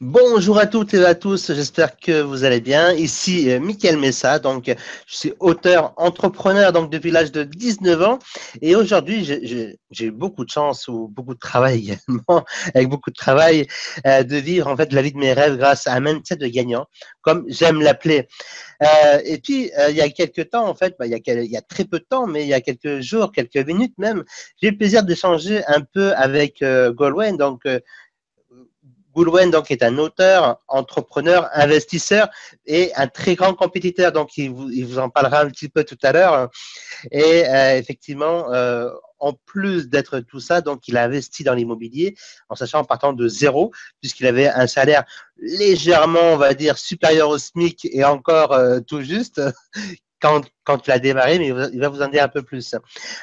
Bonjour à toutes et à tous, j'espère que vous allez bien. Ici Mickaël Messa, donc je suis auteur, entrepreneur donc depuis l'âge de 19 ans et aujourd'hui j'ai eu beaucoup de chance ou beaucoup de travail également, avec beaucoup de travail de vivre en fait la vie de mes rêves grâce à un mindset de gagnant, comme j'aime l'appeler. Et puis il y a quelques temps en fait, il y a très peu de temps, mais il y a quelques jours, quelques minutes même, j'ai eu le plaisir d'échanger un peu avec Goldwyn, Goulwen donc est un auteur, entrepreneur, investisseur et un très grand compétiteur. Donc il vous en parlera un petit peu tout à l'heure. Et effectivement, en plus d'être tout ça, donc il a investi dans l'immobilier en sachant en partant de zéro, puisqu'il avait un salaire légèrement, on va dire, supérieur au SMIC et encore tout juste quand il a démarré, mais il va vous en dire un peu plus.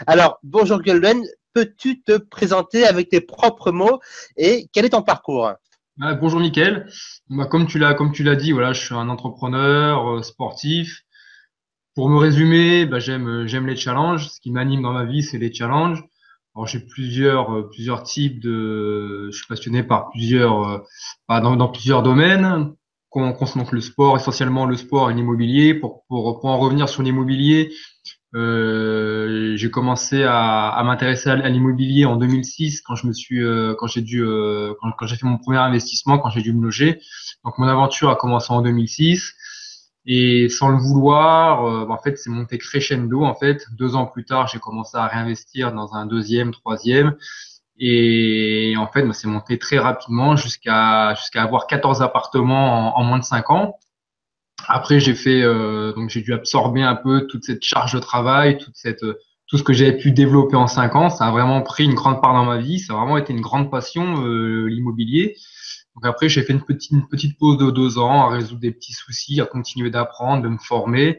Alors, bonjour Goulwen, peux-tu te présenter avec tes propres mots et quel est ton parcours? Bonjour Mickaël. Comme tu l'as dit, voilà, je suis un entrepreneur sportif. Pour me résumer, j'aime les challenges. Ce qui m'anime dans ma vie, c'est les challenges. Alors j'ai plusieurs types de. Je suis passionné par dans plusieurs domaines. Donc le sport, essentiellement le sport et l'immobilier. Pour en revenir sur l'immobilier, j'ai commencé à m'intéresser à l'immobilier en 2006 quand je me suis quand j'ai fait mon premier investissement, quand j'ai dû me loger. Donc mon aventure a commencé en 2006 et sans le vouloir, en fait c'est monté crescendo. En fait 2 ans plus tard, j'ai commencé à réinvestir dans un deuxième, troisième et en fait c'est monté très rapidement jusqu'à avoir 14 appartements en moins de 5 ans. Après, donc j'ai dû absorber un peu toute cette charge de travail, tout ce que j'avais pu développer en 5 ans. Ça a vraiment pris une grande part dans ma vie. Ça a vraiment été une grande passion, l'immobilier. Donc après, j'ai fait une petite pause de 2 ans à résoudre des petits soucis, à continuer d'apprendre, de me former,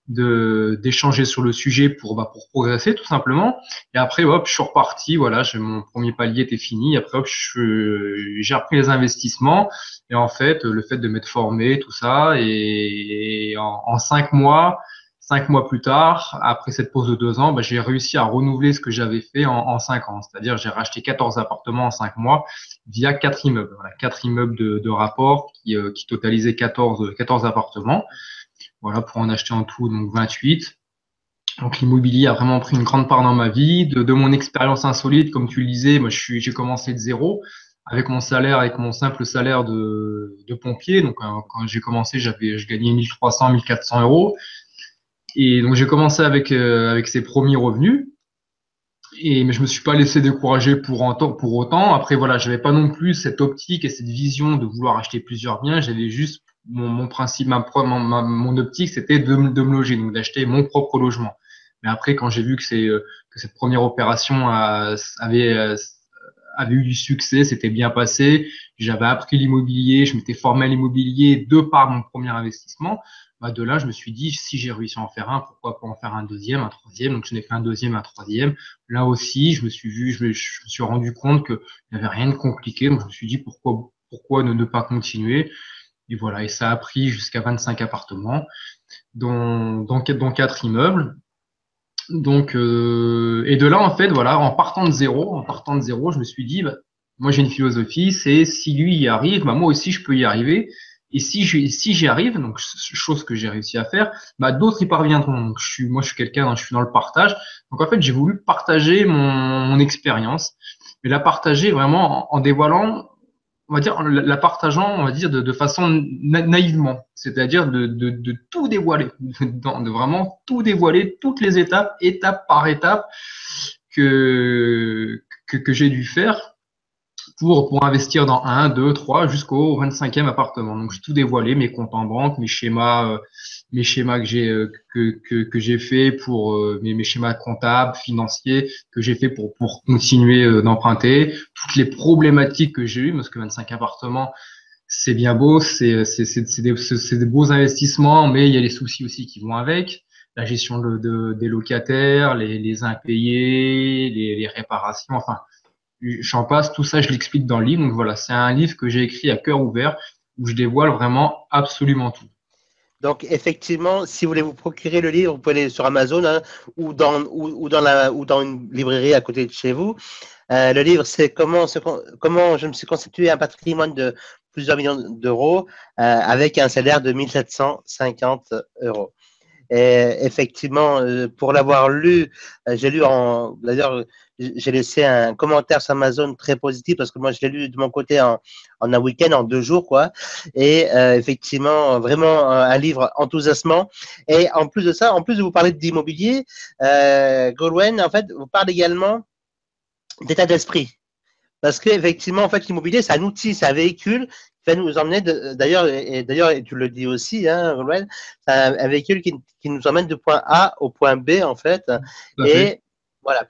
d'échanger sur le sujet pour progresser tout simplement. Et après, hop, je suis reparti. Voilà, mon premier palier était fini. Après, hop, j'ai repris les investissements. Et en fait, le fait de m'être formé, tout ça, et en 5 mois plus tard, après cette pause de 2 ans, j'ai réussi à renouveler ce que j'avais fait en 5 ans. C'est-à-dire, j'ai racheté 14 appartements en 5 mois via 4 immeubles. Voilà, 4 immeubles de rapport qui totalisaient 14 appartements. Voilà, pour en acheter en tout, donc 28. Donc l'immobilier a vraiment pris une grande part dans ma vie. De mon expérience insolite, comme tu le disais, moi j'ai commencé de zéro avec mon simple salaire de pompier. Donc quand j'ai commencé, je gagnais 1300, 1400 euros. Et donc j'ai commencé avec ces premiers revenus. Mais je me suis pas laissé décourager pour autant. Après voilà, j'avais pas non plus cette optique et cette vision de vouloir acheter plusieurs biens. J'avais juste mon principe, mon optique, c'était de me loger, donc d'acheter mon propre logement. Mais après, quand j'ai vu que cette première opération avait eu du succès, c'était bien passé, j'avais appris l'immobilier, je m'étais formé à l'immobilier de par mon premier investissement. De là, je me suis dit, si j'ai réussi à en faire un, pourquoi pas en faire un deuxième, un troisième. Donc, je n'ai fait un deuxième, un troisième. Là aussi, je me suis rendu compte qu'il n'y avait rien de compliqué. Donc, je me suis dit, pourquoi ne pas continuer? Et voilà. Et ça a pris jusqu'à 25 appartements, dont 4 immeubles. Donc, et de là, en fait, voilà, en partant de zéro, je me suis dit, moi, j'ai une philosophie, c'est si lui y arrive, moi aussi, je peux y arriver. Et si j'y arrive, donc chose que j'ai réussi à faire, d'autres y parviendront. Donc, moi, je suis quelqu'un, je suis dans le partage. Donc, en fait, j'ai voulu partager mon expérience, mais la partager vraiment en dévoilant, on va dire, la partageant, on va dire, de façon naïvement, c'est-à-dire de tout dévoiler, de vraiment tout dévoiler, toutes les étapes, étape par étape, que j'ai dû faire pour investir dans un, deux, trois, jusqu'au 25e appartement. Donc, j'ai tout dévoilé, mes comptes en banque, mes schémas que j'ai fait mes schémas comptables, financiers que j'ai fait pour continuer d'emprunter, toutes les problématiques que j'ai eues, parce que 25 appartements, c'est bien beau, c'est des beaux investissements, mais il y a les soucis aussi qui vont avec. La gestion des locataires, les impayés, les réparations, enfin, j'en passe, tout ça, je l'explique dans le livre. Donc voilà, c'est un livre que j'ai écrit à cœur ouvert où je dévoile vraiment absolument tout. Donc, effectivement, si vous voulez vous procurer le livre, vous pouvez aller sur Amazon hein, ou dans une librairie à côté de chez vous. Le livre, c'est comment je me suis constitué un patrimoine plusieurs millions d'euros avec un salaire de 1750 euros. Et effectivement, pour l'avoir lu, j'ai lu d'ailleurs, j'ai laissé un commentaire sur Amazon très positif parce que moi, je l'ai lu de mon côté en un week-end, en 2 jours, quoi. Et effectivement, vraiment un livre enthousiasmant. Et en plus de ça, en plus de vous parler d'immobilier, Goldwyn, en fait, vous parlez également d'état d'esprit. Parce qu'effectivement, en fait, l'immobilier, c'est un outil, c'est un véhicule qui va nous emmener, d'ailleurs, et tu le dis aussi, hein, Roland, c'est un véhicule qui nous emmène du point A au point B, en fait. Et voilà.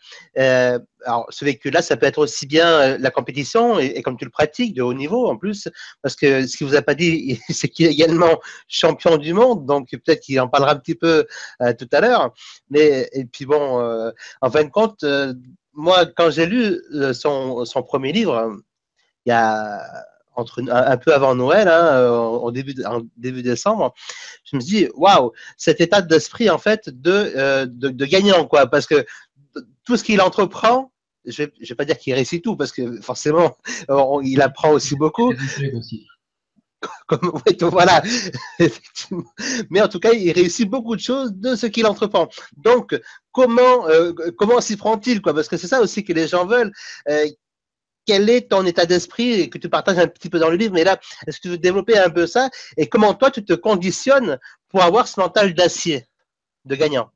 Alors, ce véhicule-là, ça peut être aussi bien la compétition et comme tu le pratiques, de haut niveau en plus, parce que ce qu'il vous a pas dit, c'est qu'il est également champion du monde, donc peut-être qu'il en parlera un petit peu tout à l'heure. Mais, et puis bon, en fin de compte, moi, quand j'ai lu son premier livre, il y a un peu avant Noël, hein, en début décembre, je me suis dit, waouh, cet état d'esprit en fait de gagnant, quoi, parce que tout ce qu'il entreprend, je vais pas dire qu'il réussit tout, parce que forcément, il apprend aussi beaucoup. Comme, voilà, effectivement. Mais en tout cas, il réussit beaucoup de choses de ce qu'il entreprend. Donc, comment s'y prend-il, quoi? Parce que c'est ça aussi que les gens veulent. Quel est ton état d'esprit et que tu partages un petit peu dans le livre, mais là, est-ce que tu veux développer un peu ça et comment toi, tu te conditionnes pour avoir ce mental d'acier, de gagnant?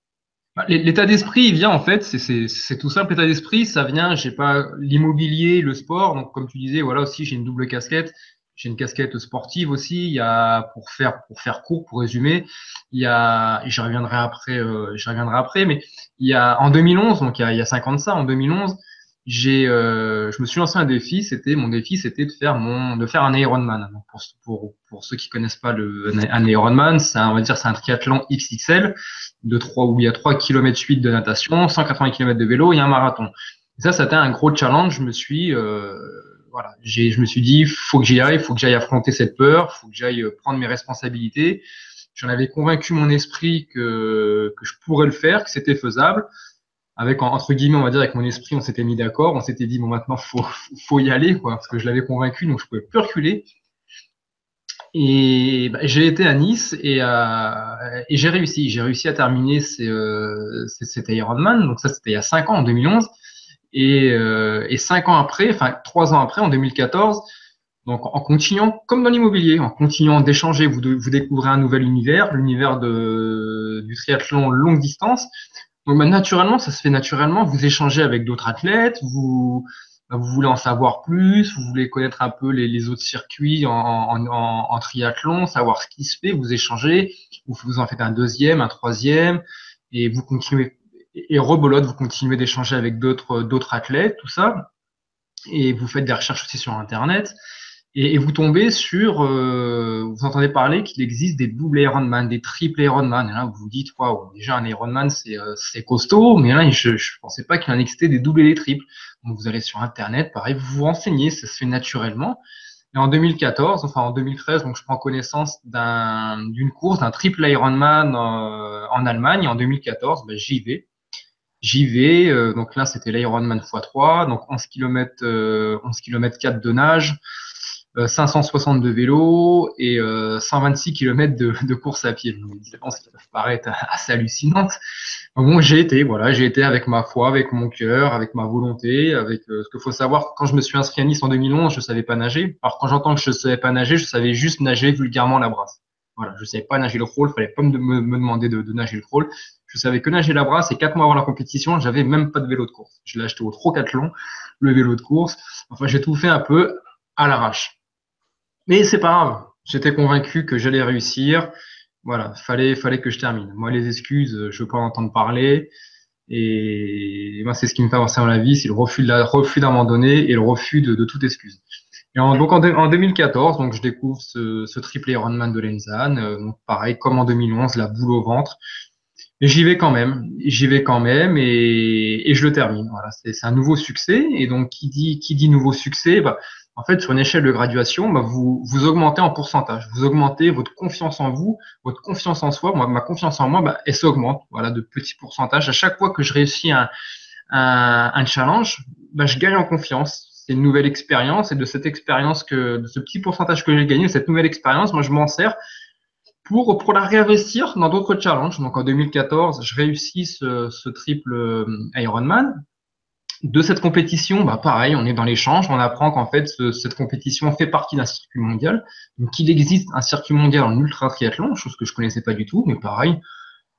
L'état d'esprit, il vient en fait, c'est tout simple. L'état d'esprit, ça vient. J'ai pas l'immobilier, le sport. Donc, comme tu disais, voilà aussi, j'ai une double casquette. J'ai une casquette sportive aussi. Il y a pour faire court, pour résumer, il y a, j'y reviendrai après, mais il y a en 2011, donc il y a 5 ans de ça, en 2011, je me suis lancé un défi. Mon défi, c'était de faire un Ironman. Donc, pour ceux qui connaissent pas un Ironman, on va dire, c'est un triathlon XXL où il y a 3 km 8 de natation, 180 km de vélo et un marathon. Et ça a été un gros challenge. Je me suis dit, faut que j'y aille, faut que j'aille affronter cette peur, faut que j'aille prendre mes responsabilités. J'en avais convaincu mon esprit que je pourrais le faire, que c'était faisable. Entre guillemets, on va dire, avec mon esprit, on s'était mis d'accord, on s'était dit, bon, maintenant, faut y aller, quoi, parce que je l'avais convaincu, donc je pouvais plus reculer. Et j'ai été à Nice et j'ai réussi. J'ai réussi à terminer cet Ironman. Donc ça, c'était il y a 5 ans, en 2011. Et 5 ans après, enfin 3 ans après, en 2014, donc en continuant, comme dans l'immobilier, en continuant d'échanger, vous découvrez un nouvel univers, l'univers du triathlon longue distance. Donc naturellement, ça se fait naturellement. Vous échangez avec d'autres athlètes, vous voulez en savoir plus, vous voulez connaître un peu les autres circuits en triathlon, savoir ce qui se fait, vous échangez, vous en faites un deuxième, un troisième, et vous continuez, et rebelote, vous continuez d'échanger avec d'autres athlètes, tout ça, et vous faites des recherches aussi sur Internet, et vous tombez vous entendez parler qu'il existe des doubles Ironman, des triples Ironman. Et là, vous vous dites, waouh, déjà un Ironman, c'est costaud, mais là, je pensais pas qu'il en existait des doubles et des triples. Donc, vous allez sur Internet, pareil, vous vous renseignez, ça se fait naturellement. Et en 2014, enfin en 2013, donc je prends connaissance d'une course, d'un triple Ironman en Allemagne. Et en 2014, j'y vais. Donc là, c'était l'Ironman x3, donc 11 km, 11 km 4 de nage. 560 de vélo et 126 km de course à pied. Des dépenses qui peuvent paraître assez hallucinantes. Bon, j'ai été avec ma foi, avec mon cœur, avec ma volonté, avec ce qu'il faut savoir. Quand je me suis inscrit à Nice en 2011, je savais pas nager. Alors quand j'entends que je savais pas nager, je savais juste nager vulgairement la brasse. Voilà, je savais pas nager le crawl, fallait pas me demander de nager le crawl. Je savais que nager la brasse et 4 mois avant la compétition, j'avais même pas de vélo de course. Je l'ai acheté au Trocathlon, le vélo de course. Enfin, j'ai tout fait un peu à l'arrache. Mais c'est pas grave. J'étais convaincu que j'allais réussir. Voilà, fallait que je termine. Moi, les excuses, je veux pas en entendre parler. Et moi, c'est ce qui me fait avancer dans la vie, c'est le refus d'abandonner et le refus de toute excuse. Et en 2014, donc je découvre ce triple Ironman de Lenzane. Donc pareil, comme en 2011, la boule au ventre. Et j'y vais quand même. Et je le termine. Voilà, c'est un nouveau succès. Et donc qui dit nouveau succès, en fait, sur une échelle de graduation, vous augmentez en pourcentage. Vous augmentez votre confiance en vous, votre confiance en soi. Moi, ma confiance en moi, elle s'augmente, voilà, de petits pourcentages. À chaque fois que je réussis un challenge, je gagne en confiance. c'est une nouvelle expérience et de cette expérience de ce petit pourcentage que j'ai gagné, cette nouvelle expérience, moi, je m'en sers pour la réinvestir dans d'autres challenges. Donc, en 2014, je réussis ce triple Ironman. De cette compétition, bah pareil, on est dans l'échange, on apprend qu'en fait cette compétition fait partie d'un circuit mondial, donc qu'il existe un circuit mondial en ultra triathlon, chose que je connaissais pas du tout, mais pareil,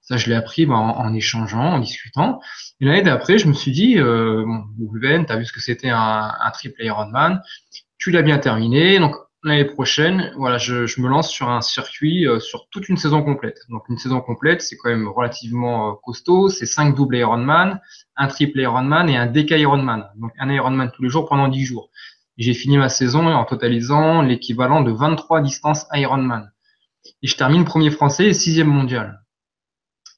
ça je l'ai appris en échangeant, en discutant. Et l'année d'après, je me suis dit, bon, Ruben, t'as vu ce que c'était un triple Ironman, tu l'as bien terminé, donc l'année prochaine, voilà, je me lance sur un circuit sur toute une saison complète. Donc une saison complète, c'est quand même relativement costaud. C'est 5 doubles Ironman, un triple Ironman et un déca Ironman. Donc un Ironman tous les jours pendant 10 jours. J'ai fini ma saison en totalisant l'équivalent de 23 distances Ironman. Et je termine premier français et sixième mondial.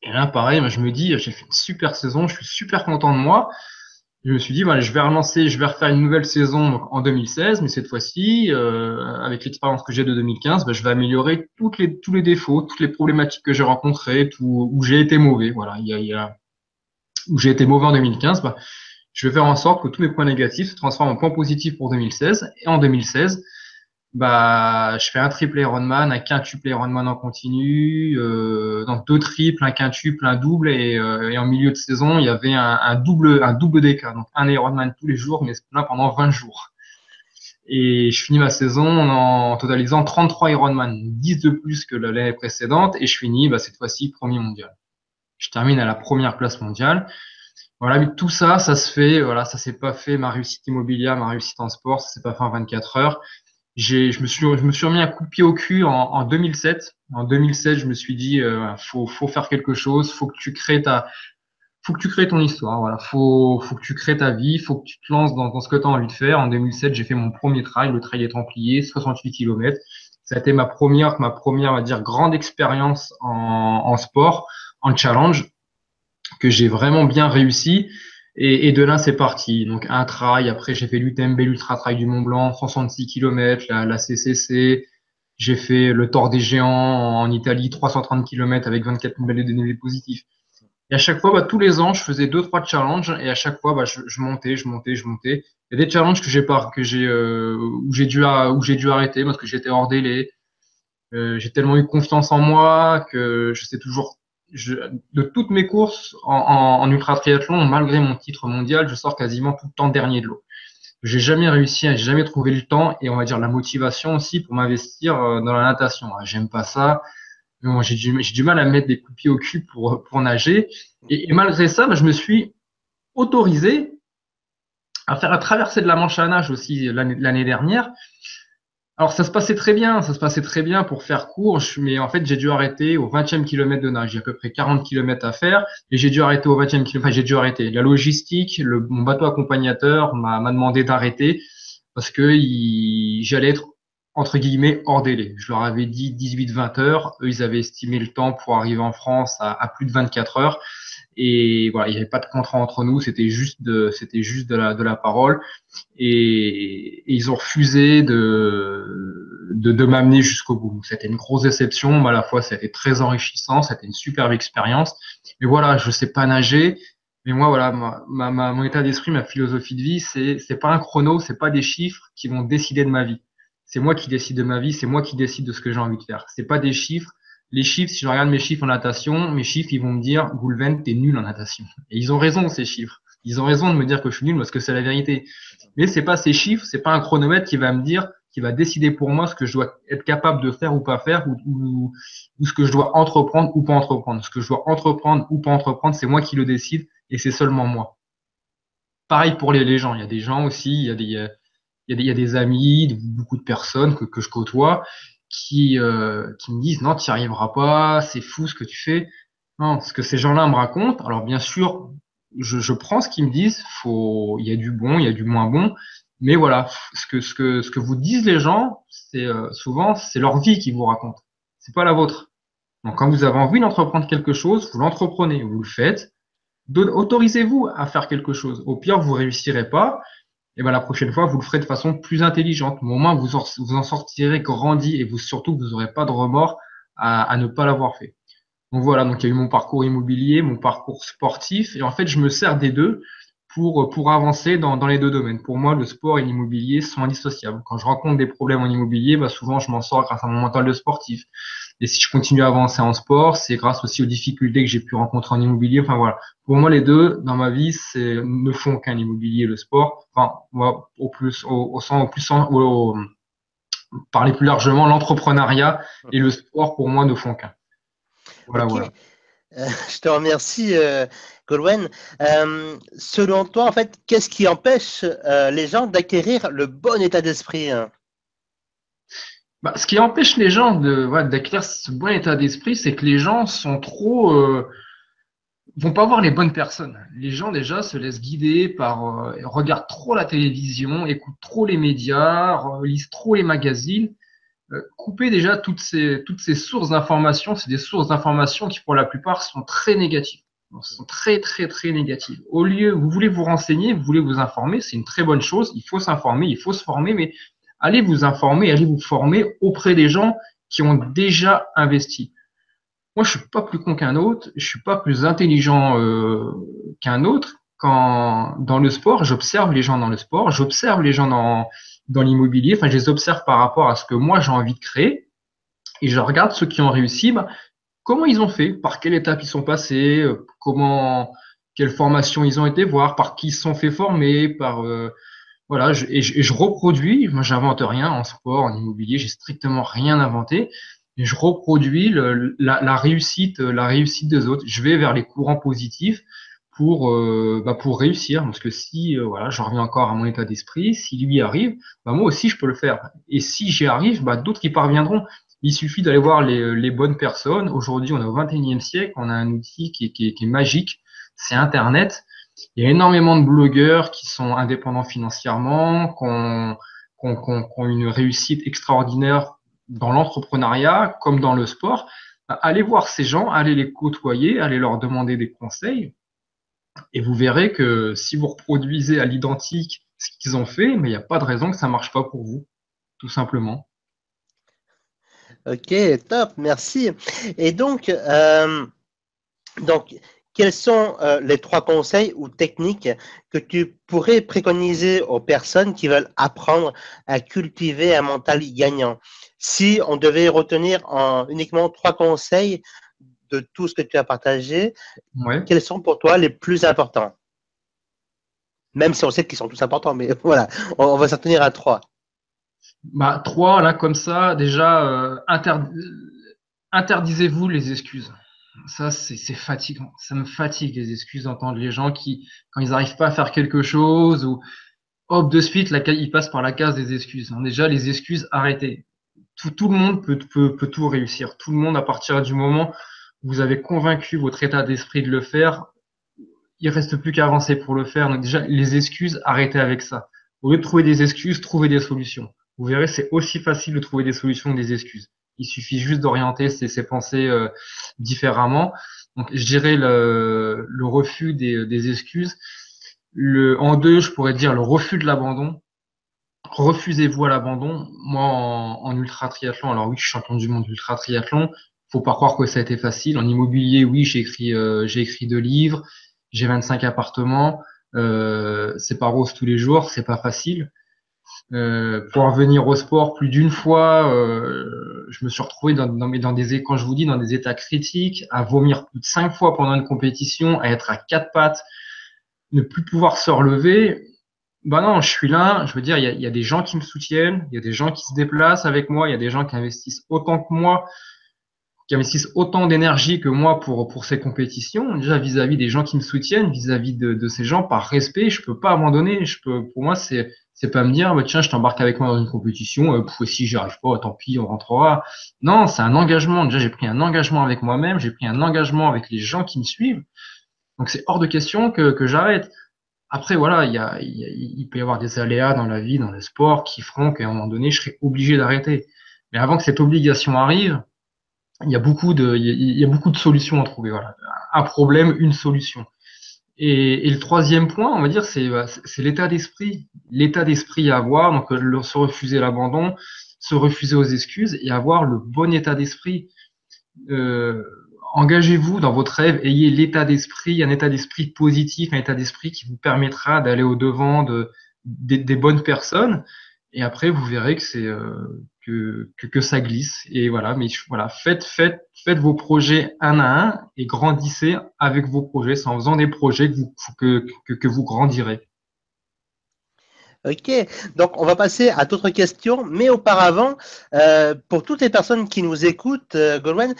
Et là, pareil, je me dis, j'ai fait une super saison, je suis super content de moi. Je me suis dit, voilà, je vais relancer, je vais refaire une nouvelle saison donc, en 2016, mais cette fois-ci, avec l'expérience que j'ai de 2015, je vais améliorer tous les défauts, toutes les problématiques que j'ai rencontrées, où j'ai été mauvais. Voilà, où j'ai été mauvais en 2015, je vais faire en sorte que tous mes points négatifs se transforment en points positifs pour 2016. Et en 2016, je fais un triple Ironman, un quintuple Ironman en continu, donc 2 triples, un quintuple, un double, et en milieu de saison, il y avait un double DK, donc un Ironman tous les jours, mais là pendant 20 jours. Et je finis ma saison en totalisant 33 Ironman, 10 de plus que l'année précédente, et je finis cette fois-ci premier mondial. Je termine à la première place mondiale. Voilà, mais tout ça, ça se fait, voilà, ça s'est pas fait, ma réussite immobilière, ma réussite en sport, ça s'est pas fait en 24 heures. Je me suis remis un coup de pied au cul en 2007. En 2007, je me suis dit, faut faire quelque chose, faut que tu crées ton histoire, voilà, faut que tu crées ta vie, faut que tu te lances dans ce que tu as envie de faire. En 2007, j'ai fait mon premier trail, le trail des Templiers, 68 km. Ça a été ma première, on va dire, grande expérience en sport, en challenge, que j'ai vraiment bien réussi. Et de là, c'est parti. Donc, un trail. Après, j'ai fait l'UTMB, l'Ultra Trail du Mont Blanc, 66 km, la CCC. J'ai fait le Tour des Géants en Italie, 330 km avec 24 000 balais de dénivelé positif. Et à chaque fois, tous les ans, je faisais 2, 3 challenges. Et à chaque fois, je montais, je montais, je montais. Il y a des challenges où j'ai dû arrêter parce que j'étais hors délai. J'ai tellement eu confiance en moi que je sais toujours de toutes mes courses en ultra triathlon, malgré mon titre mondial, je sors quasiment tout le temps dernier de l'eau. J'ai jamais réussi, j'ai jamais trouvé le temps et on va dire la motivation aussi pour m'investir dans la natation. J'aime pas ça. Mais bon, j'ai du mal à me mettre des coups de pied au cul pour nager. Et malgré ça, je me suis autorisé à faire la traversée de la Manche à nage aussi l'année dernière. Alors ça se passait très bien pour faire court, mais en fait j'ai dû arrêter au 20e kilomètre de nage. J'ai à peu près 40 kilomètres à faire et j'ai dû arrêter au 20e kilomètre. Enfin, j'ai dû arrêter. La logistique, mon bateau accompagnateur m'a demandé d'arrêter parce que j'allais être entre guillemets hors délai. Je leur avais dit 18-20 heures. Eux, ils avaient estimé le temps pour arriver en France à plus de 24 heures. Et voilà, il n'y avait pas de contrat entre nous, c'était juste de la parole. Et ils ont refusé de m'amener jusqu'au bout. C'était une grosse déception, mais à la fois, c'était très enrichissant, c'était une superbe expérience. Mais voilà, je sais pas nager. Mais moi, voilà, mon état d'esprit, ma philosophie de vie, c'est pas un chrono, c'est pas des chiffres qui vont décider de ma vie. C'est moi qui décide de ma vie, c'est moi qui décide de ce que j'ai envie de faire. C'est pas des chiffres. Les chiffres, si je regarde mes chiffres en natation, mes chiffres, ils vont me dire, Goulven, t'es nul en natation. Et ils ont raison, ces chiffres. Ils ont raison de me dire que je suis nul parce que c'est la vérité. Mais c'est pas ces chiffres, c'est pas un chronomètre qui va me dire, qui va décider pour moi ce que je dois être capable de faire ou pas faire, ou ce que je dois entreprendre ou pas entreprendre. Ce que je dois entreprendre ou pas entreprendre, c'est moi qui le décide et c'est seulement moi. Pareil pour les gens. Il y a des gens aussi, il y a des amis, beaucoup de personnes que je côtoie qui me disent non, tu n'y arriveras pas, c'est fou ce que tu fais. Non, ce que ces gens-là me racontent. Alors bien sûr, je prends ce qu'ils me disent. Il y a du bon, il y a du moins bon. Mais voilà, ce que vous disent les gens, c'est souvent c'est leur vie qu'ils vous racontent. C'est pas la vôtre. Donc quand vous avez envie d'entreprendre quelque chose, vous l'entreprenez, vous le faites. Autorisez-vous à faire quelque chose. Au pire, vous réussirez pas. Et ben la prochaine fois, vous le ferez de façon plus intelligente. Mais au moins, vous en sortirez grandi et surtout, vous n'aurez pas de remords à ne pas l'avoir fait. Donc voilà, donc il y a eu mon parcours immobilier, mon parcours sportif, et en fait, je me sers des deux pour avancer dans les deux domaines. Pour moi, le sport et l'immobilier sont indissociables. Quand je rencontre des problèmes en immobilier, bah, souvent je m'en sors grâce à mon mental de sportif. Et si je continue à avancer en sport, c'est grâce aussi aux difficultés que j'ai pu rencontrer en immobilier. Enfin voilà. Pour moi, les deux, dans ma vie, ne font qu'un, l'immobilier et le sport. Enfin, moi, parler plus largement, l'entrepreneuriat et le sport, pour moi, ne font qu'un. Voilà, Ok, voilà. je te remercie, Colwen. Selon toi, en fait, qu'est-ce qui empêche les gens d'acquérir le bon état d'esprit, hein? Bah, ce qui empêche les gens voilà, d'acquérir ce bon état d'esprit, c'est que les gens sont vont pas voir les bonnes personnes. Les gens déjà se laissent guider regardent trop la télévision, écoutent trop les médias, lisent trop les magazines. Couper déjà toutes ces sources d'informations, c'est des sources d'informations qui pour la plupart sont très négatives. Sont très très très négatives. Au lieu, vous voulez vous renseigner, vous voulez vous informer, c'est une très bonne chose. Il faut s'informer, il faut se former, mais allez vous informer, allez vous former auprès des gens qui ont déjà investi. Moi, je suis pas plus con qu'un autre, je suis pas plus intelligent qu'un autre. Quand dans le sport, j'observe les gens dans le sport, j'observe les gens dans l'immobilier. Enfin, je les observe par rapport à ce que moi j'ai envie de créer, et je regarde ceux qui ont réussi. Bah, comment ils ont fait, par quelle étape ils sont passés, quelle formation ils ont été voir, par qui ils se sont fait former, voilà, et je reproduis, moi j'invente rien en sport, en immobilier, j'ai strictement rien inventé, et je reproduis la réussite des autres. Je vais vers les courants positifs pour réussir, parce que si voilà, je reviens encore à mon état d'esprit, si lui y arrive, bah moi aussi je peux le faire. Et si j'y arrive, bah d'autres y parviendront. Il suffit d'aller voir les bonnes personnes. Aujourd'hui, on est au 21e siècle, on a un outil qui est magique, c'est Internet. Il y a énormément de blogueurs qui sont indépendants financièrement, qui ont une réussite extraordinaire dans l'entrepreneuriat comme dans le sport. Allez voir ces gens, allez les côtoyer, allez leur demander des conseils, et vous verrez que si vous reproduisez à l'identique ce qu'ils ont fait, mais il n'y a pas de raison que ça marche pas pour vous, tout simplement. Ok, top, merci. Et donc, quels sont les trois conseils ou techniques que tu pourrais préconiser aux personnes qui veulent apprendre à cultiver un mental gagnant? Si on devait retenir uniquement trois conseils de tout ce que tu as partagé, Ouais. quels sont pour toi les plus importants? Même si on sait qu'ils sont tous importants, mais voilà, on va s'en tenir à trois. Bah, trois, là, comme ça, déjà, interdisez-vous les excuses. Ça, c'est fatigant. Ça me fatigue les excuses d'entendre les gens qui, quand ils n'arrivent pas à faire quelque chose, ou hop, de suite, ils passent par la case des excuses. Donc, déjà, les excuses, arrêtez. Tout le monde peut tout réussir. Tout le monde, à partir du moment où vous avez convaincu votre état d'esprit de le faire, il reste plus qu'à avancer pour le faire. Donc, déjà, les excuses, arrêtez avec ça. Au lieu de trouver des excuses, trouvez des solutions. Vous verrez, c'est aussi facile de trouver des solutions que des excuses. Il suffit juste d'orienter ses pensées différemment. Donc, je dirais le refus des excuses. En deux, je pourrais dire le refus de l'abandon. Refusez-vous à l'abandon. Moi, en ultra triathlon, alors oui, je suis champion du monde d'ultra triathlon. Faut pas croire que ça a été facile. En immobilier, oui, j'ai écrit 2 livres, j'ai 25 appartements. C'est pas rose tous les jours, c'est pas facile. Pour en venir au sport, plus d'une fois, je me suis retrouvé quand je vous dis, dans des états critiques, à vomir plus de 5 fois pendant une compétition, à être à quatre pattes, ne plus pouvoir se relever. Bah non, je suis là, je veux dire, il y a des gens qui me soutiennent, il y a des gens qui se déplacent avec moi, il y a des gens qui investissent autant que moi, qui investissent autant d'énergie que moi pour ces compétitions. Déjà, vis-à-vis des gens qui me soutiennent, vis-à-vis de ces gens, par respect, je peux pas abandonner. Pour moi, c'est pas me dire, bah, tiens, je t'embarque avec moi dans une compétition, si j'y arrive pas, tant pis, on rentrera. Non, c'est un engagement. Déjà, j'ai pris un engagement avec moi-même, j'ai pris un engagement avec les gens qui me suivent. Donc, c'est hors de question que j'arrête. Après, voilà, il peut y avoir des aléas dans la vie, dans le sport, qui feront qu'à un moment donné, je serai obligé d'arrêter. Mais avant que cette obligation arrive, il y a beaucoup de solutions à trouver. Voilà. Un problème, une solution. Et le troisième point, on va dire, c'est l'état d'esprit. L'état d'esprit à avoir, donc se refuser l'abandon, se refuser aux excuses et avoir le bon état d'esprit. Euh, engagez-vous dans votre rêve, ayez un état d'esprit positif, un état d'esprit qui vous permettra d'aller au-devant des bonnes personnes. Et après, vous verrez que que ça glisse. Et voilà, mais voilà, faites vos projets un à un et grandissez avec vos projets. C'est en faisant des projets que vous grandirez. Ok, donc on va passer à d'autres questions, mais auparavant, pour toutes les personnes qui nous écoutent, Goldman,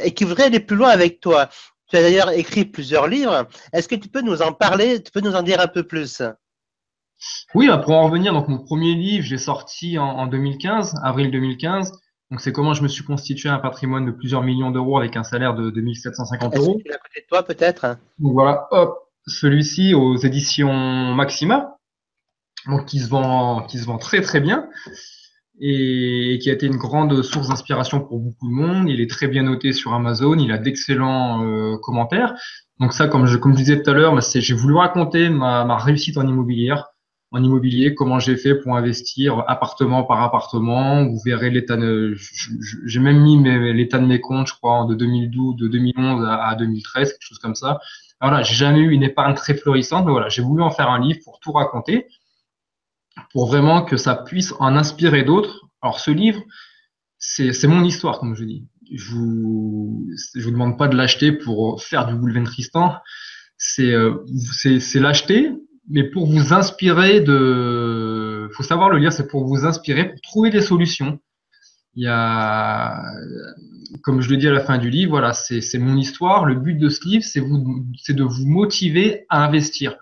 et qui voudraient aller plus loin avec toi, tu as d'ailleurs écrit plusieurs livres. Est-ce que tu peux nous en parler, tu peux nous en dire un peu plus? Oui, bah, pour en revenir, donc mon premier livre, j'ai sorti en 2015, avril 2015. Donc c'est comment je me suis constitué un patrimoine de plusieurs millions d'euros avec un salaire de 2750 Est-ce que euros. tu l'as à côté de toi peut-être? Donc voilà, hop, celui-ci aux éditions Maxima, donc qui se vend très très bien et qui a été une grande source d'inspiration pour beaucoup de monde. Il est très bien noté sur Amazon, il a d'excellents commentaires. Donc ça, comme je disais tout à l'heure, bah, j'ai voulu raconter ma réussite en immobilier, comment j'ai fait pour investir appartement par appartement. Vous verrez l'état, j'ai même mis l'état de mes comptes, je crois, de 2012, de 2011 à 2013, quelque chose comme ça. Alors là, j'ai jamais eu une épargne très florissante, mais voilà, j'ai voulu en faire un livre pour tout raconter, pour vraiment que ça puisse en inspirer d'autres. Alors ce livre, c'est mon histoire, comme je dis. Je vous demande pas de l'acheter pour faire du boulevard Tristan. C'est l'acheter, mais pour vous inspirer faut savoir le lire, c'est pour vous inspirer, pour trouver des solutions. Il y a, comme je le dis à la fin du livre, voilà, c'est mon histoire. Le but de ce livre, c'est de vous motiver à investir.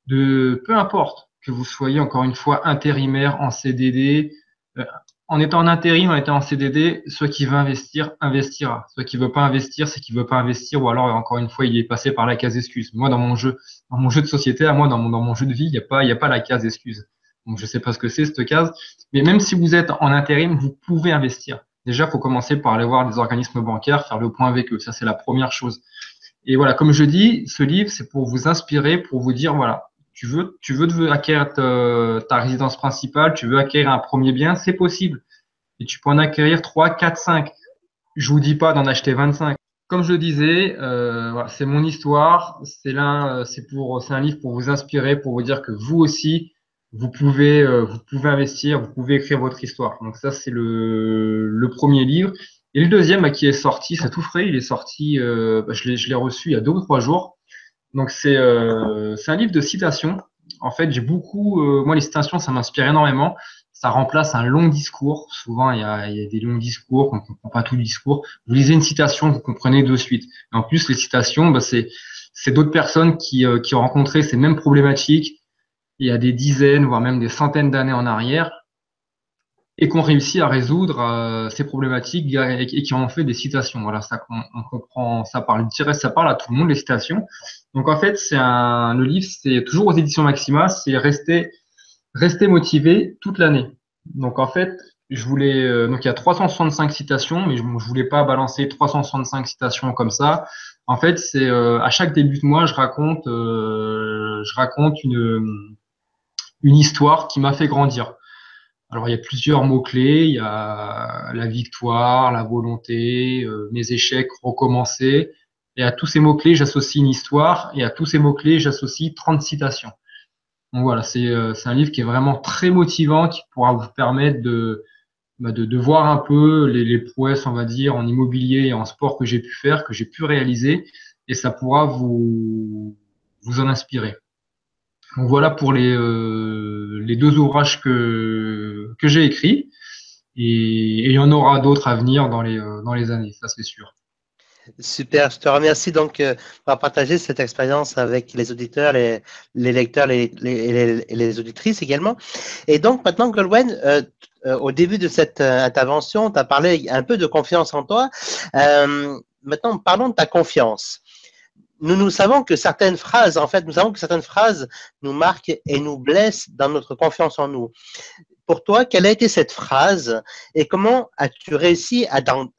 Peu importe que vous soyez encore une fois intérimaire en CDD, euh, en étant en intérim, en étant en CDD, soit qui veut investir, investira. Soit qui veut pas investir, c'est qu'il veut pas investir, ou alors encore une fois, il est passé par la case excuse. Moi, dans mon jeu de société, à moi, dans mon jeu de vie, il y a pas la case excuse. Donc, je sais pas ce que c'est cette case, mais même si vous êtes en intérim, vous pouvez investir. Déjà, il faut commencer par aller voir des organismes bancaires, faire le point avec eux. Ça, c'est la première chose. Et voilà, comme je dis, ce livre, c'est pour vous inspirer, pour vous dire, voilà, tu veux acquérir ta résidence principale, tu veux acquérir un premier bien, c'est possible. Et tu peux en acquérir 3, 4, 5. Je vous dis pas d'en acheter 25. Comme je le disais, voilà, c'est mon histoire. C'est un livre pour vous inspirer, pour vous dire que vous aussi, vous pouvez investir, vous pouvez écrire votre histoire. Donc ça, c'est le premier livre. Et le deuxième, bah, qui est sorti, c'est tout frais. Il est sorti, bah, je l'ai reçu il y a 2 ou 3 jours. Donc c'est un livre de citations. En fait, moi les citations, ça m'inspire énormément. Ça remplace un long discours. Souvent, il y a des longs discours, on ne comprend pas tout le discours. Vous lisez une citation, vous comprenez de suite. Et en plus, les citations, bah, c'est d'autres personnes qui ont rencontré ces mêmes problématiques il y a des dizaines, voire même des centaines d'années en arrière, et qui ont réussi à résoudre ces problématiques et qui en ont fait des citations. Voilà, ça, on comprend, ça parle à tout le monde, les citations. Donc en fait, le livre, c'est toujours aux éditions Maxima, c'est rester motivé toute l'année. Donc en fait, donc il y a 365 citations, mais je voulais pas balancer 365 citations comme ça. En fait, c'est à chaque début de mois, je raconte une histoire qui m'a fait grandir. Alors, il y a plusieurs mots-clés. Il y a la victoire, la volonté, mes échecs, recommencer. Et à tous ces mots-clés, j'associe une histoire. Et à tous ces mots-clés, j'associe 30 citations. Donc voilà, c'est un livre qui est vraiment très motivant, qui pourra vous permettre de voir un peu les prouesses, on va dire, en immobilier et en sport que j'ai pu faire, que j'ai pu réaliser. Et ça pourra vous en inspirer. Donc voilà pour les 2 ouvrages que j'ai écrits. Et il y en aura d'autres à venir dans les années, ça c'est sûr. Super, je te remercie donc pour partager cette expérience avec les auditeurs, les lecteurs et les auditrices également. Et donc maintenant, Goldwyn, au début de cette intervention, tu as parlé un peu de confiance en toi. Maintenant, parlons de ta confiance. Nous savons que certaines phrases, en fait, nous savons que certaines phrases nous marquent et nous blessent dans notre confiance en nous. Pour toi, quelle a été cette phrase et comment as-tu réussi à t'en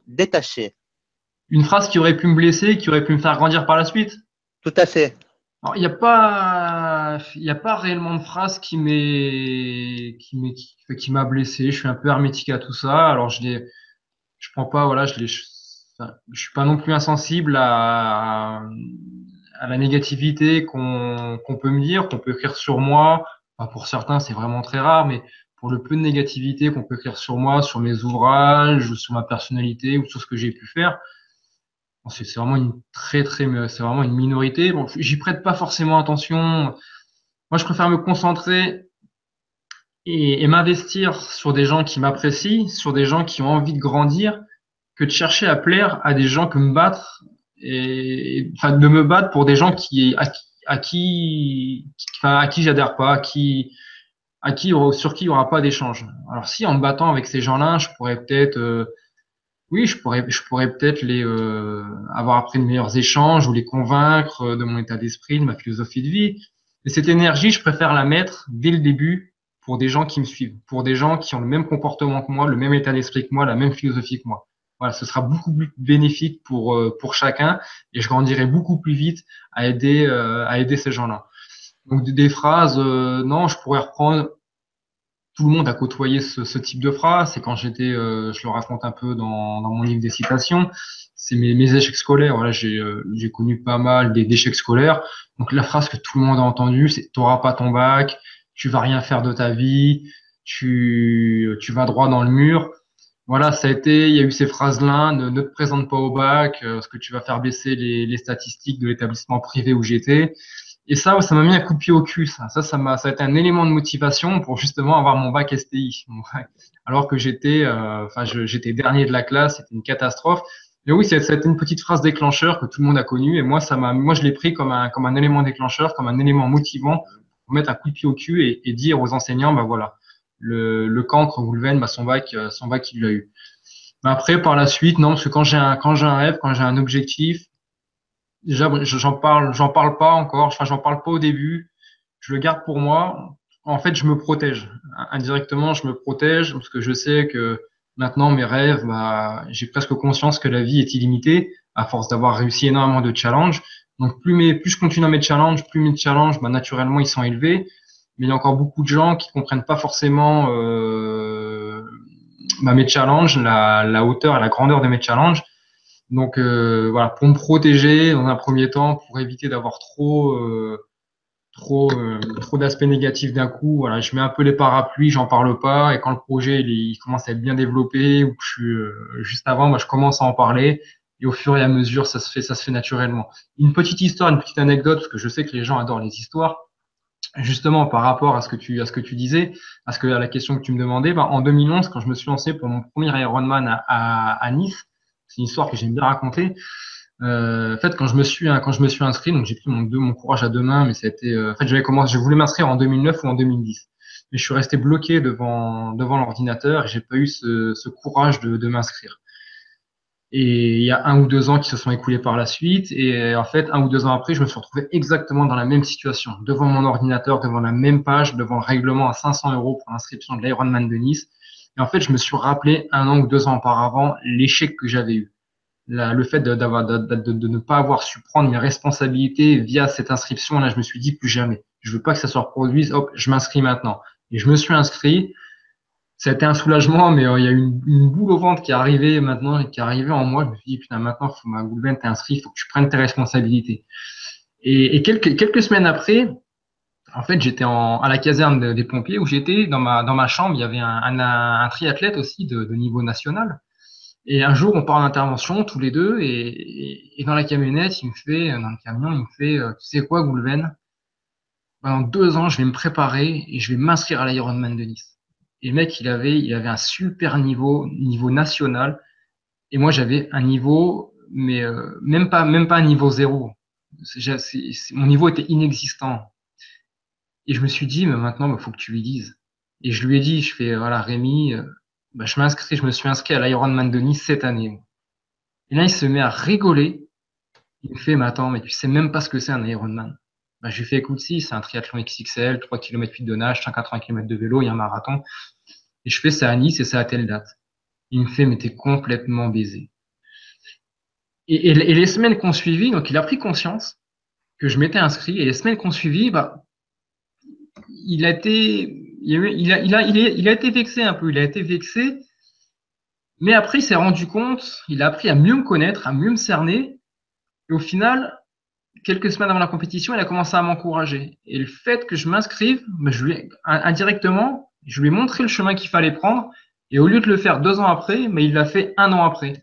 détacher? Une phrase qui aurait pu me blesser, qui aurait pu me faire grandir par la suite. Tout à fait. Alors, il y a pas réellement de phrase qui m'a blessé. Je suis un peu hermétique à tout ça. Alors, je prends pas, voilà, enfin, je suis pas non plus insensible à la négativité qu'on peut me dire, qu'on peut écrire sur moi. Enfin, pour certains, c'est vraiment très rare, mais pour le peu de négativité qu'on peut écrire sur moi, sur mes ouvrages, ou sur ma personnalité, ou sur ce que j'ai pu faire, bon, c'est vraiment une c'est vraiment une minorité. Bon, j'y prête pas forcément attention. Moi, je préfère me concentrer et m'investir sur des gens qui m'apprécient, sur des gens qui ont envie de grandir, que de chercher à plaire à des gens que me battre enfin, de me battre pour des gens à qui j'adhère pas, sur qui il y aura pas d'échange. Alors si en me battant avec ces gens-là, je pourrais peut-être, oui, je pourrais peut-être avoir après de meilleurs échanges ou les convaincre de mon état d'esprit, de ma philosophie de vie. Mais cette énergie, je préfère la mettre dès le début pour des gens qui me suivent, pour des gens qui ont le même comportement que moi, le même état d'esprit que moi, la même philosophie que moi. Voilà, ce sera beaucoup plus bénéfique pour chacun et je grandirai beaucoup plus vite à aider ces gens-là. Donc des phrases, non, je pourrais reprendre. Tout le monde a côtoyé ce type de phrase. C'est quand je le raconte un peu dans mon livre des citations. C'est mes échecs scolaires. Voilà, j'ai connu pas mal d'échecs scolaires. Donc la phrase que tout le monde a entendue, c'est t'auras pas ton bac, tu vas rien faire de ta vie, tu vas droit dans le mur. Voilà, il y a eu ces phrases-là, ne te présente pas au bac, parce que tu vas faire baisser les statistiques de l'établissement privé où j'étais. Et ça m'a mis un coup de pied au cul, ça. Ça a été un élément de motivation pour justement avoir mon bac STI. Alors que j'étais dernier de la classe, c'était une catastrophe. Mais oui, c'était une petite phrase déclencheur que tout le monde a connue. Et moi, je l'ai pris comme un élément déclencheur, comme un élément motivant pour mettre un coup de pied au cul et dire aux enseignants, bah voilà, le cancre Goulven, bah son bac, il l'a eu. Mais après, par la suite, non, parce que quand j'ai un rêve, quand j'ai un objectif, déjà, j'en parle pas encore. Enfin, j'en parle pas au début. Je le garde pour moi. En fait, je me protège. Indirectement, je me protège parce que je sais que maintenant, mes rêves, bah, j'ai presque conscience que la vie est illimitée à force d'avoir réussi énormément de challenges. Donc, plus je continue à mes challenges, plus mes challenges, bah, naturellement, ils sont élevés. Mais il y a encore beaucoup de gens qui comprennent pas forcément bah, mes challenges, la hauteur et la grandeur de mes challenges. Donc voilà, pour me protéger dans un premier temps, pour éviter d'avoir trop d'aspects négatifs d'un coup, voilà, je mets un peu les parapluies, j'en parle pas, et quand le projet il commence à être bien développé ou que je suis juste avant, moi je commence à en parler, et au fur et à mesure ça se fait naturellement. Une petite histoire, une petite anecdote, parce que je sais que les gens adorent les histoires. Justement, par rapport à ce que tu disais, à la question que tu me demandais, ben, en 2011, quand je me suis lancé pour mon premier Ironman à Nice, c'est une histoire que j'aime bien raconter. En fait, quand je me suis inscrit, donc j'ai pris mon courage à deux mains, mais c'était, en fait, je voulais m'inscrire en 2009 ou en 2010, mais je suis resté bloqué devant l'ordinateur et j'ai pas eu ce courage de m'inscrire. Et il y a un ou deux ans qui se sont écoulés par la suite. Et en fait, un ou deux ans après, je me suis retrouvé exactement dans la même situation, devant mon ordinateur, devant la même page, devant le règlement à 500 euros pour l'inscription de l'Ironman de Nice. Et en fait, je me suis rappelé un an ou deux ans auparavant l'échec que j'avais eu. Le fait de ne pas avoir su prendre mes responsabilités via cette inscription, là, je me suis dit plus jamais. Je veux pas que ça se reproduise. Hop, je m'inscris maintenant. Et je me suis inscrit. Ça a été un soulagement, mais il y a eu une boule au ventre qui est arrivée maintenant, qui est arrivée en moi. Je me suis dit, putain, maintenant, Goulben, t'es inscrit, il faut que tu prennes tes responsabilités. Et quelques semaines après, en fait, j'étais à la caserne des pompiers où j'étais dans ma chambre. Il y avait un triathlète aussi de niveau national. Et un jour, on part en intervention tous les deux, et dans la camionnette, dans le camion, il me fait, tu sais quoi, Goulven? Pendant 2 ans, je vais me préparer et je vais m'inscrire à l'Ironman de Nice. Et le mec, il avait un super niveau national. Et moi, j'avais un niveau, mais même pas un niveau zéro. Mon niveau était inexistant. Et je me suis dit, mais maintenant, il faut que tu lui dises. Et je lui ai dit, je fais, voilà, Rémi, bah, je me suis inscrit à l'Ironman de Nice cette année. Et là, il se met à rigoler. Il me fait, mais attends, mais tu sais même pas ce que c'est un Ironman. Bah, je lui fais, écoute, si, c'est un triathlon XXL, 3 km 8 de nage, 180 km de vélo, il y a un marathon. Et je fais ça à Nice et c'est à telle date. Il me fait, mais t'es complètement baisé. Et les semaines qu'on suivit, donc il a pris conscience que je m'étais inscrit, et les semaines qu'on suivit, bah, il a été vexé un peu, il a été vexé, Mais après, il s'est rendu compte, il a appris à mieux me connaître, à mieux me cerner. Et au final, quelques semaines avant la compétition, il a commencé à m'encourager. Et le fait que je m'inscrive, ben, indirectement, je lui ai montré le chemin qu'il fallait prendre. Et au lieu de le faire 2 ans après, mais il l'a fait 1 an après.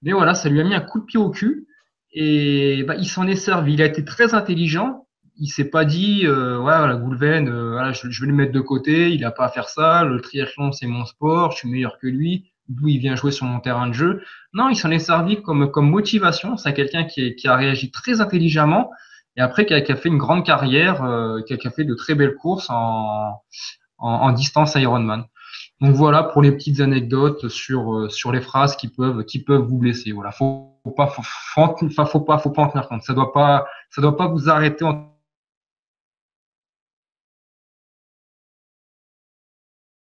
Mais voilà, ça lui a mis un coup de pied au cul. Et bah, il s'en est servi. Il a été très intelligent. Il s'est pas dit, ouais, voilà, Goulven, voilà, je vais le mettre de côté. Il a pas à faire ça. Le triathlon, c'est mon sport. Je suis meilleur que lui. D'où il vient jouer sur mon terrain de jeu. Non, il s'en est servi comme motivation. C'est quelqu'un qui a réagi très intelligemment et après qui a fait une grande carrière, qui a fait de très belles courses en distance Ironman. Donc voilà pour les petites anecdotes sur les phrases qui peuvent vous blesser. Voilà, faut pas en tenir compte. Ça doit pas vous arrêter en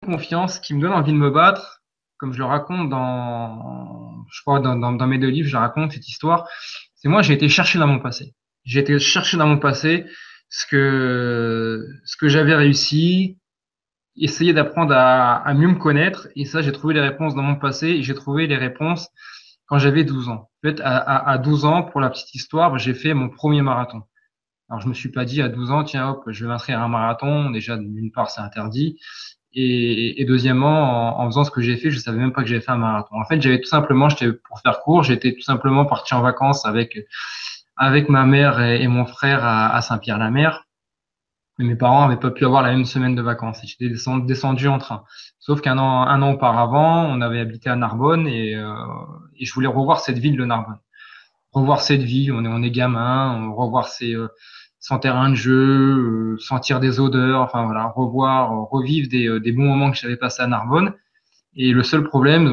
confiance, qui me donne envie de me battre. Comme je le raconte je crois dans mes 2 livres, je raconte cette histoire. C'est moi, j'ai été chercher dans mon passé. J'ai été chercher dans mon passé ce que j'avais réussi, essayer d'apprendre à mieux me connaître. Et ça, j'ai trouvé les réponses dans mon passé et j'ai trouvé les réponses quand j'avais 12 ans. En fait, à 12 ans, pour la petite histoire, j'ai fait mon premier marathon. Alors, je me suis pas dit à 12 ans, tiens, hop, je vais m'inscrire à un marathon. Déjà, d'une part, c'est interdit. Et deuxièmement, en faisant ce que j'ai fait, je savais même pas que j'avais fait un marathon. En fait, j'étais pour faire court, j'étais tout simplement parti en vacances avec ma mère et mon frère à Saint-Pierre-la-Mer. Mais mes parents n'avaient pas pu avoir la même semaine de vacances. Et j'étais descendu en train. Sauf un an auparavant, on avait habité à Narbonne et je voulais revoir cette ville de Narbonne. Revoir cette ville, on est gamin, revoir son terrain de jeu, sentir des odeurs, enfin voilà, revivre des bons moments que j'avais passés à Narbonne. Et le seul problème,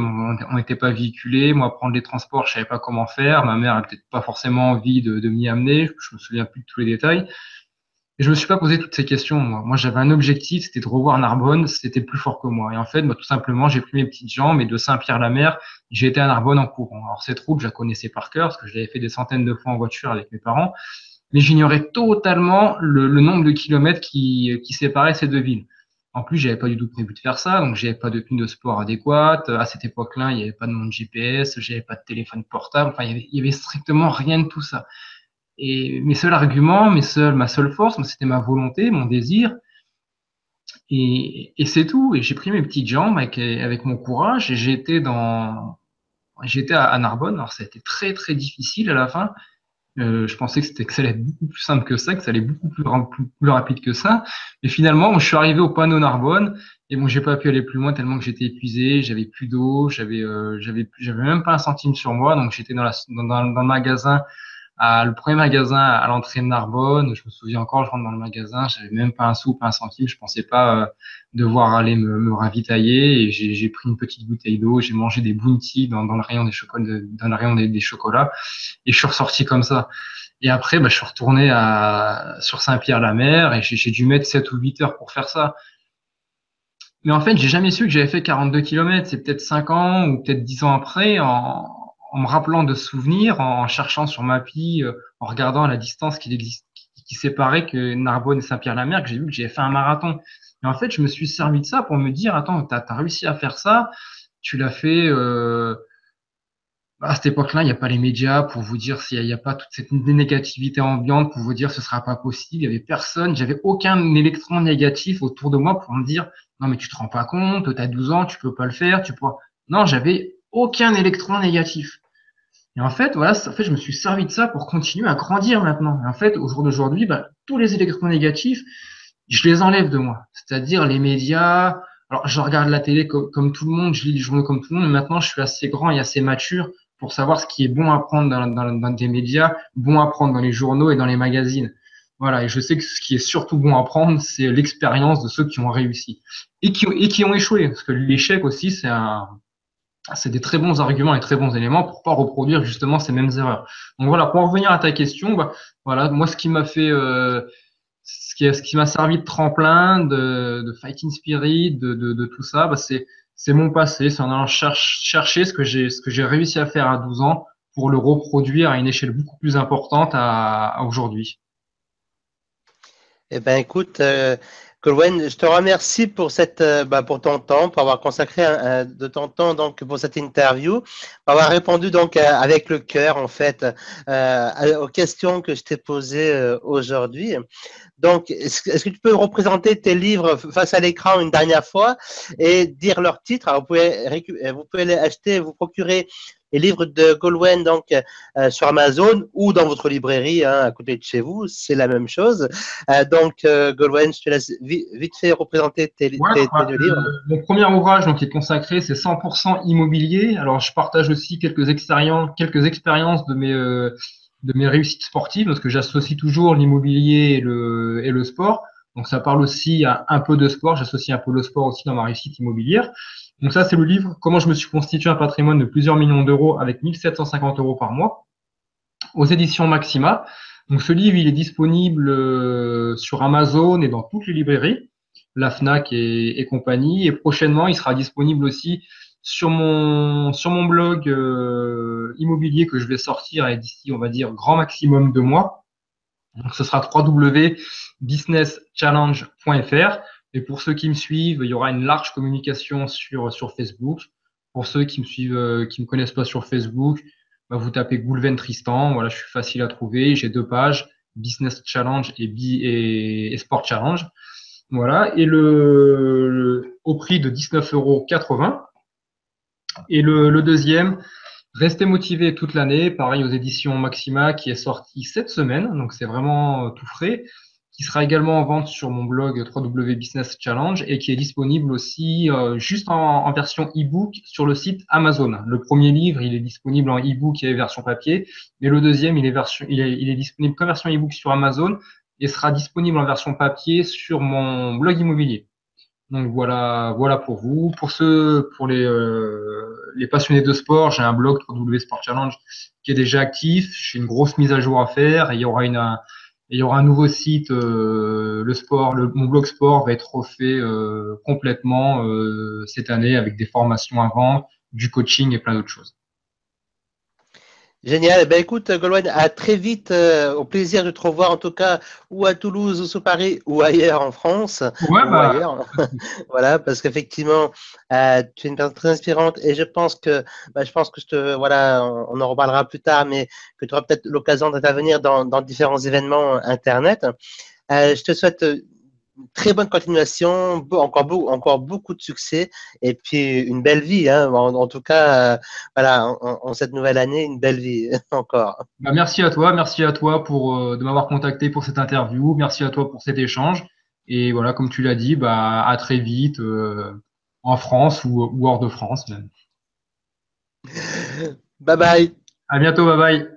on n'était pas véhiculé. Moi, prendre les transports, je savais pas comment faire. Ma mère a peut-être pas forcément envie de m'y amener. Je me souviens plus de tous les détails. Et je me suis pas posé toutes ces questions, moi. Moi, j'avais un objectif, c'était de revoir Narbonne, c'était plus fort que moi. Et en fait, bah, tout simplement, j'ai pris mes petites jambes et de Saint-Pierre-la-Mer, j'ai été à Narbonne en courant. Alors, cette route, je la connaissais par cœur, parce que je l'avais fait des centaines de fois en voiture avec mes parents, mais j'ignorais totalement le nombre de kilomètres qui séparaient ces 2 villes. En plus, j'avais pas du tout prévu de faire ça, donc j'avais pas de tenue de sport adéquate. À cette époque-là, il n'y avait pas de montre GPS, j'avais pas de téléphone portable, enfin, il y avait strictement rien de tout ça. Et mes seuls arguments, ma seule force, moi, c'était ma volonté, mon désir, et c'est tout. Et j'ai pris mes petites jambes avec mon courage, et j'étais à Narbonne. Alors, ça a été très, très difficile à la fin. Je pensais que ça allait être beaucoup plus simple que ça, que ça allait beaucoup plus rapide que ça. Mais finalement, je suis arrivé au panneau Narbonne, et bon, j'ai pas pu aller plus loin tellement que j'étais épuisé, j'avais plus d'eau, j'avais même pas un centime sur moi, donc j'étais dans le magasin le premier magasin à l'entrée de Narbonne. Je me souviens encore, je rentre dans le magasin, j'avais même pas un sou, pas un centime, je pensais pas devoir aller me ravitailler et j'ai pris une petite bouteille d'eau, j'ai mangé des bounty dans le rayon des chocolats, dans le rayon des chocolats et je suis ressorti comme ça. Et après, bah, je suis retourné sur Saint-Pierre-la-Mer et j'ai dû mettre 7 ou 8 heures pour faire ça. Mais en fait, j'ai jamais su que j'avais fait 42 kilomètres. C'est peut-être 5 ans ou peut-être 10 ans après, en me rappelant de souvenirs, en cherchant sur Mappy, en regardant la distance qui séparait que Narbonne et Saint-Pierre-la-Mer, que j'ai vu que j'avais fait un marathon. Et en fait, je me suis servi de ça pour me dire, attends, t'as réussi à faire ça, tu l'as fait. À cette époque-là, il n'y a pas les médias pour vous dire s'il n'y a pas toute cette négativité ambiante pour vous dire ce sera pas possible. Il y avait personne, j'avais aucun électron négatif autour de moi pour me dire non mais tu te rends pas compte, tu as 12 ans, tu peux pas le faire, tu pourras. Non, j'avais aucun électron négatif. Et en fait, voilà, en fait, je me suis servi de ça pour continuer à grandir maintenant. Et en fait, au jour d'aujourd'hui, bah, tous les électrons négatifs, je les enlève de moi. C'est-à-dire les médias. Alors, je regarde la télé comme tout le monde, je lis les journaux comme tout le monde, mais maintenant, je suis assez grand et assez mature pour savoir ce qui est bon à prendre dans des médias, bon à prendre dans les journaux et dans les magazines. Voilà, et je sais que ce qui est surtout bon à prendre, c'est l'expérience de ceux qui ont réussi et qui ont échoué. Parce que l'échec aussi, c'est des très bons arguments et très bons éléments pour pas reproduire justement ces mêmes erreurs. Donc voilà, pour en revenir à ta question, bah, voilà, moi ce qui m'a fait, ce qui m'a servi de tremplin, de fighting spirit, de tout ça, bah, c'est mon passé, c'est en allant chercher ce que j'ai réussi à faire à 12 ans pour le reproduire à une échelle beaucoup plus importante à aujourd'hui. Eh ben, écoute, Colwen, je te remercie pour pour ton temps, pour avoir consacré de ton temps donc pour cette interview, pour avoir répondu donc avec le cœur en fait aux questions que je t'ai posées aujourd'hui. Donc, est-ce que tu peux représenter tes livres face à l'écran une dernière fois et dire leur titre? Alors, vous pouvez les acheter, vous procurer les livres de Goldwyn donc sur Amazon ou dans votre librairie hein, à côté de chez vous, c'est la même chose. Goldwyn, je te laisse vite fait représenter Ouais, tes deux livres. mon premier ouvrage donc, qui est consacré, c'est 100% immobilier. Alors, je partage aussi quelques expériences de mes réussites sportives, parce que j'associe toujours l'immobilier et le sport. Donc, ça parle aussi un peu de sport. J'associe un peu le sport aussi dans ma réussite immobilière. Donc, ça, c'est le livre Comment je me suis constitué un patrimoine de plusieurs millions d'euros avec 1750 euros par mois aux éditions Maxima. Donc, ce livre, il est disponible sur Amazon et dans toutes les librairies, la Fnac et compagnie. Et prochainement, il sera disponible aussi sur mon blog immobilier que je vais sortir d'ici, on va dire, grand maximum 2 mois. Donc, ce sera www.businesschallenge.fr. Et pour ceux qui me suivent, il y aura une large communication sur Facebook. Pour ceux qui me suivent, qui me connaissent pas sur Facebook, bah, vous tapez Goulven Tristan. Voilà, je suis facile à trouver. J'ai 2 pages, Business Challenge et Sport Challenge. Voilà. Et au prix de 19,80 €. Et le deuxième, Restez motivé toute l'année, pareil aux éditions Maxima, qui est sorti cette semaine, donc c'est vraiment tout frais, qui sera également en vente sur mon blog www Business Challenge et qui est disponible aussi juste en version e-book sur le site Amazon. Le premier livre, il est disponible en e-book et version papier, mais le deuxième, il est disponible qu'en version e-book sur Amazon et sera disponible en version papier sur mon blog immobilier. Donc voilà pour vous. Pour les passionnés de sport, j'ai un blog www Sport Challenge qui est déjà actif. J'ai une grosse mise à jour à faire et il y aura un nouveau site. Mon blog sport va être refait complètement cette année avec des formations à vendre, du coaching et plein d'autres choses. Génial. Ben écoute, Goldwyn, à très vite. Au plaisir de te revoir en tout cas, ou à Toulouse, ou sur Paris, ou ailleurs en France, Ouais, ou bah, ailleurs. Voilà, parce qu'effectivement, tu es une personne très inspirante et je pense que voilà, on en reparlera plus tard, mais que tu auras peut-être l'occasion d'intervenir dans différents événements Internet. Je te souhaite très bonne continuation, encore beaucoup de succès et puis une belle vie. Hein, en tout cas, voilà, en cette nouvelle année, une belle vie encore. bah, merci à toi pour de m'avoir contacté pour cette interview, merci à toi pour cet échange. Et voilà, comme tu l'as dit, bah à très vite en France ou hors de France même. Bye bye. À bientôt, bye bye.